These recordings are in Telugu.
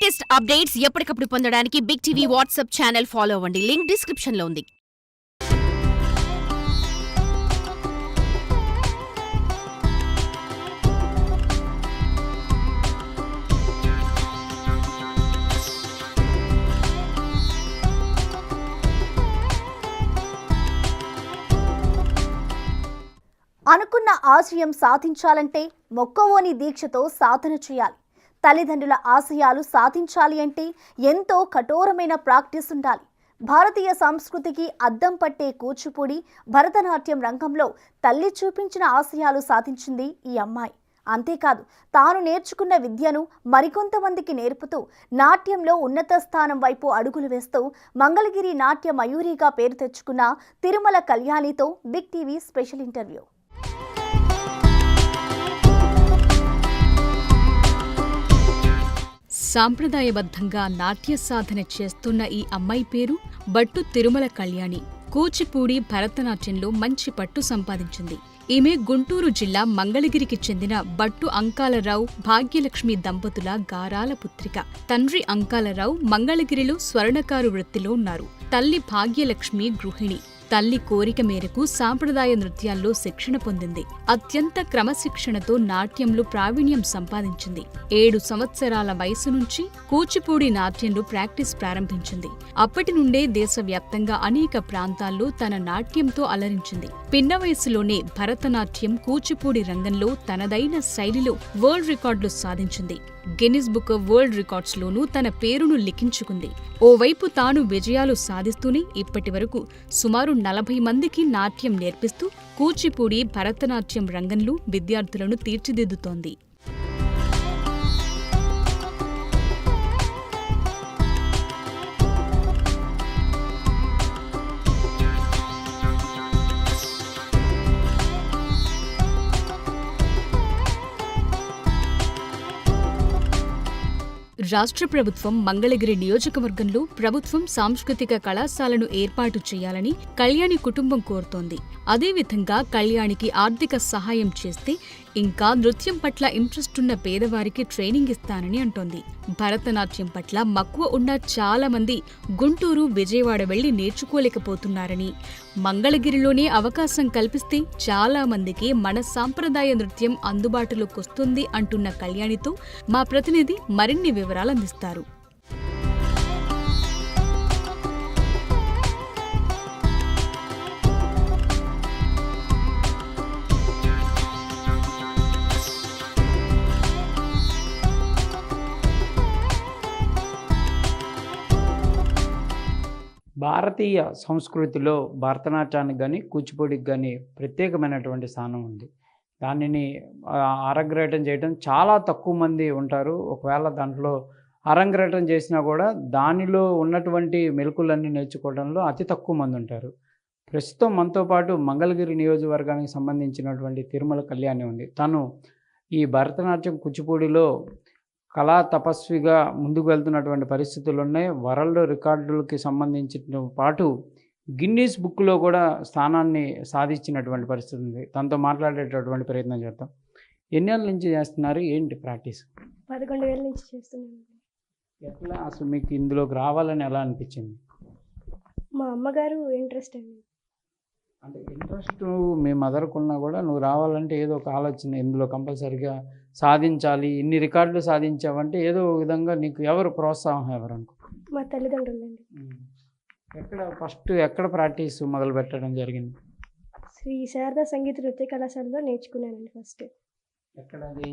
లేటెస్ట్ అప్డేట్స్ ఎప్పటికప్పుడు పొందడానికి big TV WhatsApp channel follow అవ్వండి. లింక్ డిస్క్రిప్షన్ లో ఉంది. అనుకున్న ఆశయం సాధించాలంటే మొక్కవోని దీక్షతో సాధన చేయాలి. తల్లిదండ్రుల ఆశయాలు సాధించాలి అంటే ఎంతో కఠోరమైన ప్రాక్టీస్ ఉండాలి. భారతీయ సంస్కృతికి అద్దం పట్టే కూచిపూడి భరతనాట్యం రంగంలో తల్లి చూపించిన ఆశయాలు సాధించింది ఈ అమ్మాయి. అంతేకాదు, తాను నేర్చుకున్న విద్యను మరికొంతమందికి నేర్పుతూ నాట్యంలో ఉన్నత స్థానం వైపు అడుగులు వేస్తూ మంగళగిరి నాట్య మయూరిగా పేరు తెచ్చుకున్న తిరుమల కళ్యాణితో బిగ్ టీవీ స్పెషల్ ఇంటర్వ్యూ. సాంప్రదాయబద్ధంగా నాట్య సాధన చేస్తున్న ఈ అమ్మాయి పేరు బట్టు తిరుమల కళ్యాణి. కూచిపూడి భరతనాట్యంలో మంచి పట్టు సంపాదించింది. ఈమె గుంటూరు జిల్లా మంగళగిరికి చెందిన బట్టు అంకాలరావు భాగ్యలక్ష్మి దంపతుల గారాల పుత్రిక. తండ్రి అంకాలరావు మంగళగిరిలో స్వర్ణకారు వృత్తిలో ఉన్నారు. తల్లి భాగ్యలక్ష్మి గృహిణి. తల్లి కోరిక మేరకు సాంప్రదాయ నృత్యాల్లో శిక్షణ పొందింది. అత్యంత క్రమశిక్షణతో నాట్యంలో ప్రావీణ్యం సంపాదించింది. 7 సంవత్సరాల వయసు నుంచి కూచిపూడి నాట్యంలో ప్రాక్టీస్ ప్రారంభించింది. అప్పటి నుండే దేశవ్యాప్తంగా అనేక ప్రాంతాల్లో తన నాట్యంతో అలరించింది. పిన్న వయసులోనే భరతనాట్యం, కూచిపూడి రంగంలో తనదైన శైలిలో వరల్డ్ రికార్డులు సాధించింది. Guinness book of world records లోనూ తన పేరును లిఖించుకుంది. ఓవైపు తాను విజయాలు సాధిస్తూనే ఇప్పటి వరకు సుమారు 40 మందికి నాట్యం నేర్పిస్తూ కూచిపూడి భరతనాట్యం రంగంలో విద్యార్థులను తీర్చిదిద్దుతోంది. రాష్ట్ర ప్రభుత్వం మంగళగిరి నియోజకవర్గంలో ప్రభుత్వం సాంస్కృతిక కళాశాలను ఏర్పాటు చేయాలని కళ్యాణి కుటుంబం కోరుతోంది. అదేవిధంగా కళ్యాణికి ఆర్థిక సహాయం చేస్తే ఇంకా నృత్యం పట్ల ఇంట్రెస్ట్ ఉన్న పేదవారికి ట్రైనింగ్ ఇస్తానని అంటోంది. భరతనాట్యం పట్ల మక్కువ ఉన్న చాలా మంది గుంటూరు, విజయవాడ వెళ్లి నేర్చుకోలేకపోతున్నారని, మంగళగిరిలోనే అవకాశం కల్పిస్తే చాలా మందికి మన సాంప్రదాయ నృత్యం అందుబాటులోకి వస్తుంది అంటున్న కళ్యాణితో మా ప్రతినిధి మరిన్ని వివరాలు అందిస్తారు. భారతీయ సంస్కృతిలో భరతనాట్యానికి కానీ కూచిపూడికి కానీ ప్రత్యేకమైనటువంటి స్థానం ఉంది. దానిని అరంగేట్రం చేయడం చాలా తక్కువ మంది ఉంటారు. ఒకవేళ దాంట్లో అరంగేట్రం చేసినా కూడా దానిలో ఉన్నటువంటి మెలకులన్నీ నేర్చుకోవడంలో అతి తక్కువ మంది ఉంటారు. ప్రస్తుతం మనతో పాటు మంగళగిరి నియోజకవర్గానికి సంబంధించినటువంటి తిరుమల కళ్యాణి ఉంది. తను ఈ భరతనాట్యం, కూచిపూడిలో కళా తపస్విగా ముందుకు వెళ్తున్నటువంటి పరిస్థితులు ఉన్నాయి. వరల్డ్ రికార్డులకి సంబంధించిన పాటు గిన్నీస్ బుక్లో కూడా స్థానాన్ని సాధించినటువంటి పరిస్థితి ఉంది. తనతో మాట్లాడేటటువంటి ప్రయత్నం చేద్దాం. ఎన్నేళ్ళ నుంచి చేస్తున్నారు? ఏంటి ప్రాక్టీస్? 11 ఏళ్ళ నుంచి చేస్తున్నాను. ఎట్లా అసలు మీకు ఇందులోకి రావాలని ఎలా అనిపించింది? మా అమ్మగారు ఇంట్రెస్ట్ అండి. అంటే ఇంట్రెస్ట్ మీ మదర్కున్నా కూడా నువ్వు రావాలంటే ఏదో ఒక ఆలోచన, ఇందులో కంపల్సరీగా సాధించాలి, ఇన్ని రికార్డులు సాధించావంటే ఏదో విధంగా నీకు ఎవరు ప్రోత్సాహం ఎవరు అనుకో? మా తల్లిదండ్రులండి. ఎక్కడ ప్రాక్టీస్ మొదలు పెట్టడం జరిగింది? శ్రీ శారదా సంగీత నృత్య కళాశాలలో నేర్చుకున్నానండి ఫస్ట్. ఎక్కడ అది?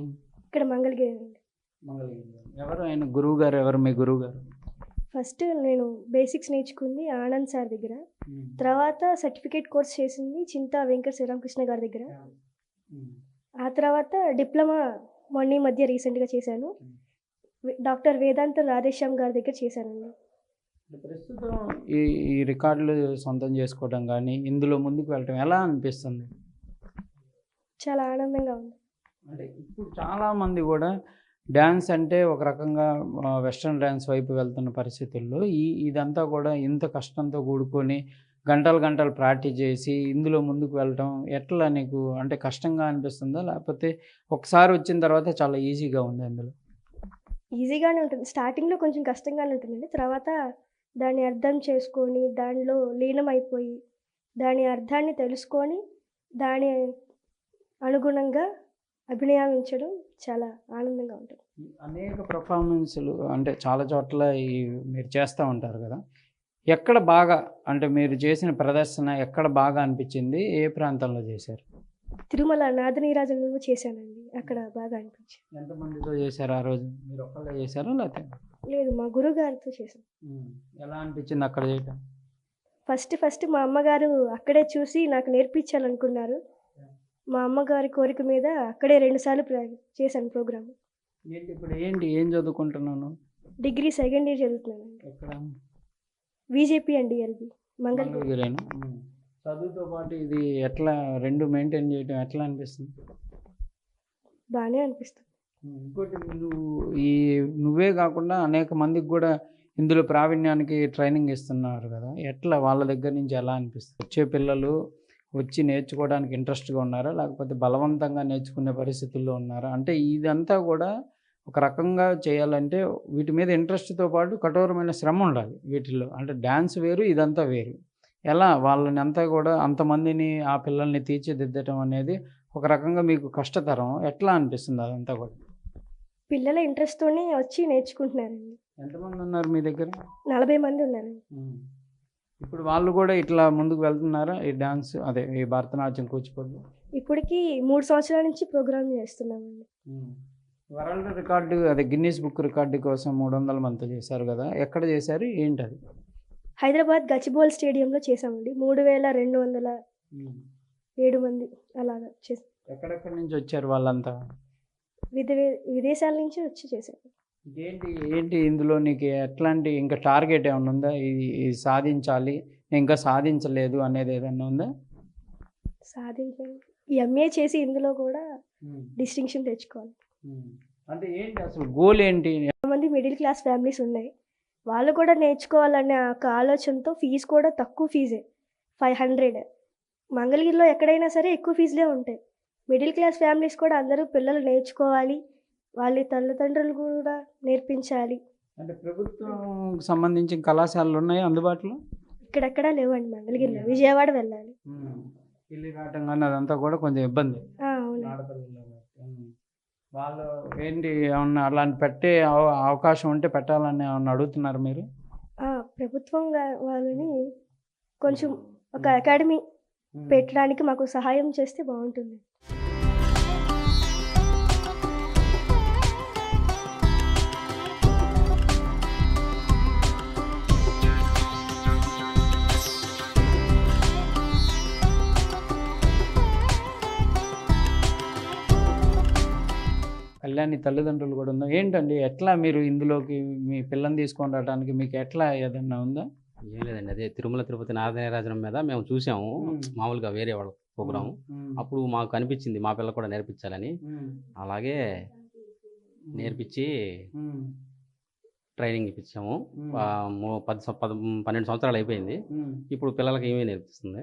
ఇక్కడ మంగళగిరి అండి. మంగళగిరి. ఎవరు ఆయన గురువు గారు? ఎవరు మీ గురువు గారు? ఫస్ట్ నేను బేసిక్స్ నేర్చుకుంది ఆనంద్ సార్ దగ్గర. తర్వాత సర్టిఫికేట్ కోర్స్ చేసింది చింతా వెంకట శ్రీరామకృష్ణ గారి దగ్గర. ఆ తర్వాత డిప్లొమా మొన్న మధ్య రీసెంట్గా చేశాను. డాక్టర్ వేదాంత రాధేశ్యామ్ గారి దగ్గర చేశానండి. ప్రస్తుతం ఈ రికార్డులు సొంతం చేసుకోవడం కానీ ఇందులో ముందుకు వెళ్ళటం ఎలా అనిపిస్తుంది? చాలా ఆనందంగా ఉంది. అంటే ఇప్పుడు చాలామంది కూడా డ్యాన్స్ అంటే ఒక రకంగా వెస్ట్రన్ డ్యాన్స్ వైపు వెళ్తున్న పరిస్థితుల్లో ఇదంతా కూడా ఇంత కష్టంతో కూడుకొని గంటలు ప్రాక్టీస్ చేసి ఇందులో ముందుకు వెళ్ళటం ఎట్లా నీకు? అంటే కష్టంగా అనిపిస్తుందా, లేకపోతే ఒకసారి వచ్చిన తర్వాత చాలా ఈజీగా ఉంది అందులో? ఈజీగానే ఉంటుంది. స్టార్టింగ్‌లో కొంచెం కష్టంగానే ఉంటుందండి. తర్వాత దాన్ని అర్థం చేసుకొని, దానిలో లీనమైపోయి, దాని అర్థాన్ని తెలుసుకొని, దాని అనుగుణంగా అభినయించడం చాలా ఆనందంగా ఉంటుంది. అనేక పెర్ఫార్మెన్స్‌లు అంటే చాలా చోట్ల మీరు చేస్తూ ఉంటారు కదా! ఎక్కడ బాగా అంటే మీరు చేసిన ప్రదర్శన ఎక్కడ బాగా అనిపించింది? ఏ ప్రాంతంలో చేశారు? తిరుమల నాదనీరాజనంలో చేశానండి. అక్కడ బాగా అనిపించింది. ఎంతమందితో చేశారు ఆ రోజు? మీరు ఒక్కళ్ళే చేశారా? లేకపోతే లేదు, మా గురువుగారితో చేశాను. ఎలా అనిపించింది అక్కడ చేయటం? ఫస్ట్ మా అమ్మగారు అక్కడే చూసి నాకు నేర్పించాలనుకున్నారు. మా అమ్మగారి కోరిక మీద అక్కడే 2 సార్లు చేశాను ప్రోగ్రామ్. ఏం చదువుకుంటున్నాను? డిగ్రీ సెకండ్ ఇయర్ చదువుతున్నానండి. ఎక్కడ? BJP and DLB Mangalagiri. మంగళగిరేనా? చదువుతో పాటు ఇది ఎట్లా 2 మెయింటైన్ చేయడం ఎట్లా అనిపిస్తుంది? బాగానే అనిపిస్తుంది. ఇంకోటి నువ్వే కాకుండా అనేక మందికి కూడా ఇందులో ప్రావీణ్యానికి ట్రైనింగ్ ఇస్తున్నారు కదా! ఎట్లా వాళ్ళ దగ్గర నుంచి ఎలా అనిపిస్తుంది? వచ్చే పిల్లలు వచ్చి నేర్చుకోవడానికి ఇంట్రెస్ట్‌గా ఉన్నారా? లేకపోతే బలవంతంగా నేర్చుకునే పరిస్థితుల్లో ఉన్నారా? అంటే ఇదంతా కూడా ఒక రకంగా చేయాలంటే వీటి మీద ఇంట్రెస్ట్‌తో పాటు కఠోరమైన శ్రమ ఉండాలి వీటిల్లో. అంటే డాన్స్ వేరు, ఇదంతా వేరు. ఎలా వాళ్ళని అంతా కూడా అంతమందిని ఆ పిల్లల్ని తీర్చిదిద్దటం అనేది ఒక రకంగా మీకు కష్టతరం. ఎట్లా అనిపిస్తుంది అదంతా కూడా? పిల్లల ఇంట్రెస్ట్‌తోనే వచ్చి నేర్చుకుంటున్నారండి. ఎంతమంది ఉన్నారు మీ దగ్గర? 40 మంది ఉన్నారండి. ఇప్పుడు వాళ్ళు కూడా ఇట్లా ముందుకు వెళ్తున్నారా? ఈ డాన్స్ అదే ఈ భరతనాట్యం, కూచిపూడి? ఇప్పటికి 3 సంవత్సరాల నుంచి ప్రోగ్రామ్ చేస్తున్నామండి. వరల్డ్ రికార్డు అదే గిన్నీస్ బుక్ రికార్డు కోసం 300 మందితో చేశారు కదా! ఎక్కడ చేశారు? ఏంటది? హైదరాబాద్ గచ్చిబౌలి స్టేడియంలో చేశామండి. 3207 మంది అలాగా చేసాం. ఎక్కడెక్కడి నుంచి వచ్చారు వాళ్ళంతా? విదేశాల నుంచి వచ్చి చేశారు. ఏంటి ఇందులో నీకు ఎట్లాంటి ఇంకా టార్గెట్ ఏమన్నా ఉందా? ఇది సాధించాలి, నేను ఇంకా సాధించలేదు అనేది ఏదన్నా ఉందా? సాధించాలి. ఎంఏ చేసి ఇందులో కూడా డిస్టింక్షన్ తెచ్చుకోవాలి. అంటే ఏంటి అసలు గోల్ ఏంటి? మంది మిడిల్ క్లాస్ ఫ్యామిలీస్ ఉన్నాయి. వాళ్ళు కూడా నేర్చుకోవాలనే ఒక ఆలోచనతో ఫీజు కూడా తక్కువ ఫీజే 500. మంగళగిరిలో ఎక్కడైనా సరే ఎక్కువ ఫీజులే ఉంటాయి. మిడిల్ క్లాస్ ఫ్యామిలీస్ కూడా అందరూ పిల్లలు నేర్చుకోవాలి, వాళ్ళ తల్లిదండ్రులు కూడా నేర్పించాలి. అంటే ప్రభుత్వం సంబంధించిన కళాశాలలు ఉన్నాయి అందుబాటులో? ఇక్కడెక్కడా లేవండి మంగళగిరిలో. విజయవాడ వెళ్ళాలి. ఇల్లు రావటం కానీ అదంతా కూడా కొంచెం ఇబ్బంది. అవును. వాళ్ళు ఏంటి ఏమన్నా అలాంటి పెట్టే అవకాశం ఉంటే పెట్టాలని ఏమన్నా అడుగుతున్నారు మీరు? ప్రభుత్వం వాళ్ళని కొంచెం ఒక అకాడమీ పెట్టడానికి మాకు సహాయం చేస్తే బాగుంటుంది. కళ్యాణి తల్లిదండ్రులు కూడా ఉందా? ఏంటండి ఎట్లా మీరు ఇందులోకి మీ పిల్లని తీసుకొని రావడానికి మీకు ఎట్లా ఏదన్నా ఉందా? ఏం లేదండి, అదే తిరుమల తిరుపతి నారదనీరాజనం మీద మేము చూసాము మామూలుగా వేరే వాళ్ళ ప్రోగ్రాము. అప్పుడు మాకు అనిపించింది మా పిల్ల కూడా నేర్పించాలని. అలాగే నేర్పించి ట్రైనింగ్ ఇప్పించాము. 12 సంవత్సరాలు అయిపోయింది. ఇప్పుడు పిల్లలకి ఏమీ నేర్పిస్తుంది.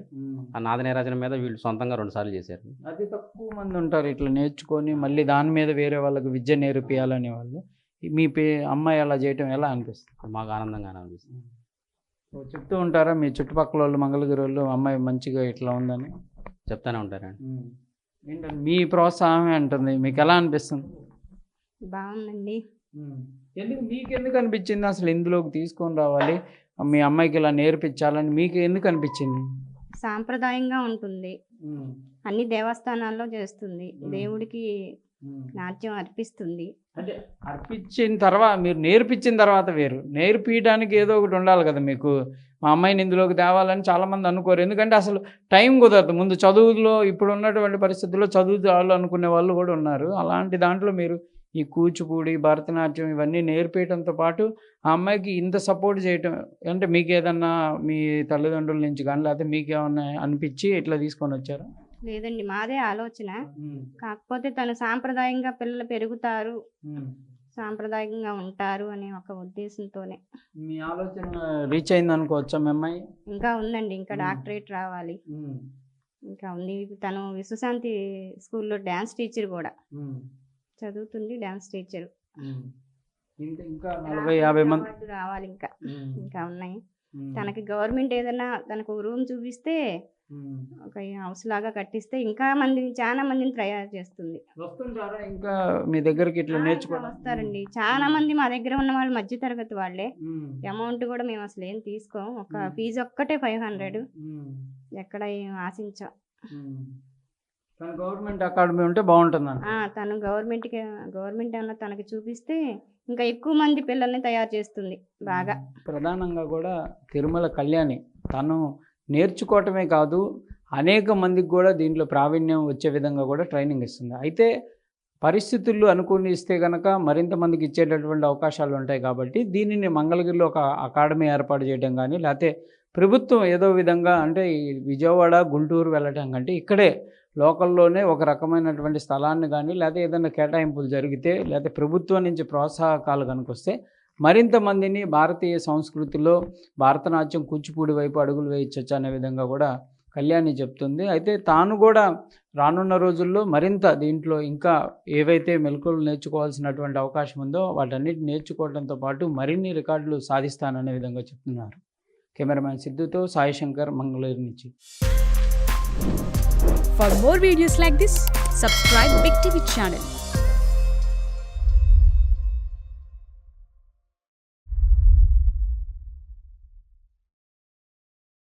ఆ నాదనీరాజనం మీద వీళ్ళు సొంతంగా 2 సార్లు చేశారు. అతి తక్కువ మంది ఉంటారు ఇట్లా నేర్చుకొని మళ్ళీ దాని మీద వేరే వాళ్ళకి విద్య నేర్పియాలనే వాళ్ళు. మీ అమ్మాయి అలా చేయటం ఎలా అనిపిస్తుంది? మాకు ఆనందంగానే అనిపిస్తుంది. చెప్తూ ఉంటారా మీ చుట్టుపక్కల వాళ్ళు, మంగళగిరి వాళ్ళు, అమ్మాయి మంచిగా ఇట్లా ఉందని? చెప్తానే ఉంటారండి. ఏంటంటే మీ ప్రోత్సాహమే అంటుంది, మీకు ఎలా అనిపిస్తుంది? బాగుందండి. మీకెందుకు అనిపించింది అసలు ఇందులోకి తీసుకొని రావాలి, మీ అమ్మాయికి ఇలా నేర్పించాలని మీకు ఎందుకు అనిపించింది? సాంప్రదాయంగా ఉంటుంది, అన్ని దేవస్థానాల్లో చేస్తుంది, దేవుడికి నాట్యం అర్పిస్తుంది. అంటే అర్పించిన తర్వాత మీరు నేర్పించిన తర్వాత వేరు, నేర్పించడానికి ఏదో ఒకటి ఉండాలి కదా మీకు. మా అమ్మాయిని ఇందులోకి తేవాలని చాలామంది అనుకోరు, ఎందుకంటే అసలు టైం కుదరదు. ముందు చదువులో ఇప్పుడు ఉన్నటువంటి పరిస్థితుల్లో చదువుతాళ్ళు అనుకునే వాళ్ళు కూడా ఉన్నారు. అలాంటి దాంట్లో మీరు ఈ కూచిపూడి, భరతనాట్యం ఇవన్నీ నేర్పించడంతో పాటు ఆ అమ్మాయికి ఇంత సపోర్ట్ చేయటం అంటే మీకు ఏదన్నా మీ తల్లిదండ్రుల నుంచి కానీ లేకపోతే మీకేమన్నా అనిపించి ఇట్లా తీసుకొని వచ్చారా? లేదండి, మాదే ఆలోచన. కాకపోతే తను సాంప్రదాయంగా పిల్లలు పెరుగుతారు, సాంప్రదాయంగా ఉంటారు అనే ఒక ఉద్దేశంతోనే. మీ ఆలోచన రీచ్ అయింది అనుకోవచ్చా మీ అమ్మాయి? ఇంకా ఉందండి, ఇంకా డాక్టరేట్ రావాలి, ఇంకా ఉంది. తను విశ్వశాంతి స్కూల్లో డ్యాన్స్ టీచర్ కూడా చదువుతుంది, డ్యాన్స్ టీచర్. ఇంకా 40-50 మంది అవార్డు రావాలి ఇంకా ఉమ్, ఇంకా ఉన్నాయి. ఉమ్, తనకి గవర్నమెంట్ ఏదైనా తనకు రూమ్ చూపిస్తే ఉమ్. ఒక హౌస్ లాగా కట్టిస్తే ఇంకా మందిని చాలా మందిని తయారు చేస్తుంది. వస్తుంటారా ఇంకా మీ దగ్గరికి ఇట్లా నేర్చుకోవడం? వస్తారండి చాలా మంది. మా దగ్గర ఉన్న వాళ్ళు మధ్య తరగతి వాళ్ళే. ఉమ్, అమౌంట్ కూడా మేము అసలు ఏం తీసుకోం. ఒక మ్మ్. ఫీజు ఒక్కటే 500. ఉమ్, ఎక్కడ ఏం ఆశించాం. ఉమ్. కానీ గవర్నమెంట్ అకాడమీ ఉంటే బాగుంటుందండి. తను గవర్నమెంట్ ఏమన్నా తనకి చూపిస్తే ఇంకా ఎక్కువ మంది పిల్లల్ని తయారు చేస్తుంది బాగా. ప్రధానంగా కూడా తిరుమల కళ్యాణి తను నేర్చుకోవటమే కాదు, అనేక మందికి కూడా దీంట్లో ప్రావీణ్యం వచ్చే విధంగా కూడా ట్రైనింగ్ ఇస్తుంది. అయితే పరిస్థితులు అనుకుని ఇస్తే కనుక మరింత మందికి ఇచ్చేటటువంటి అవకాశాలు ఉంటాయి. కాబట్టి దీనిని మంగళగిరిలో ఒక అకాడమీ ఏర్పాటు చేయడం కానీ, లేకపోతే ప్రభుత్వం ఏదో విధంగా అంటే ఈ విజయవాడ గుంటూరు వెళ్ళటం కంటే ఇక్కడే లోకల్లోనే ఒక రకమైనటువంటి స్థలాన్ని కానీ, లేకపోతే ఏదైనా కేటాయింపులు జరిగితే, లేకపోతే ప్రభుత్వం నుంచి ప్రోత్సాహకాలు కనుకొస్తే మరింత మందిని భారతీయ సంస్కృతిలో భరతనాట్యం కూచిపూడి వైపు అడుగులు వేయించవచ్చు అనే విధంగా కూడా కళ్యాణి చెప్తుంది. అయితే తాను కూడా రానున్న రోజుల్లో మరింత దీంట్లో ఇంకా ఏవైతే మెలకువలు నేర్చుకోవాల్సినటువంటి అవకాశం ఉందో వాటన్నిటిని నేర్చుకోవడంతో పాటు మరిన్ని రికార్డులు సాధిస్తాననే విధంగా చెప్తున్నారు. కెమెరామ్యాన్ సిద్ధుతో సాయి శంకర్, మంగళూరు నుంచి. For more videos like this, subscribe Big TV channel.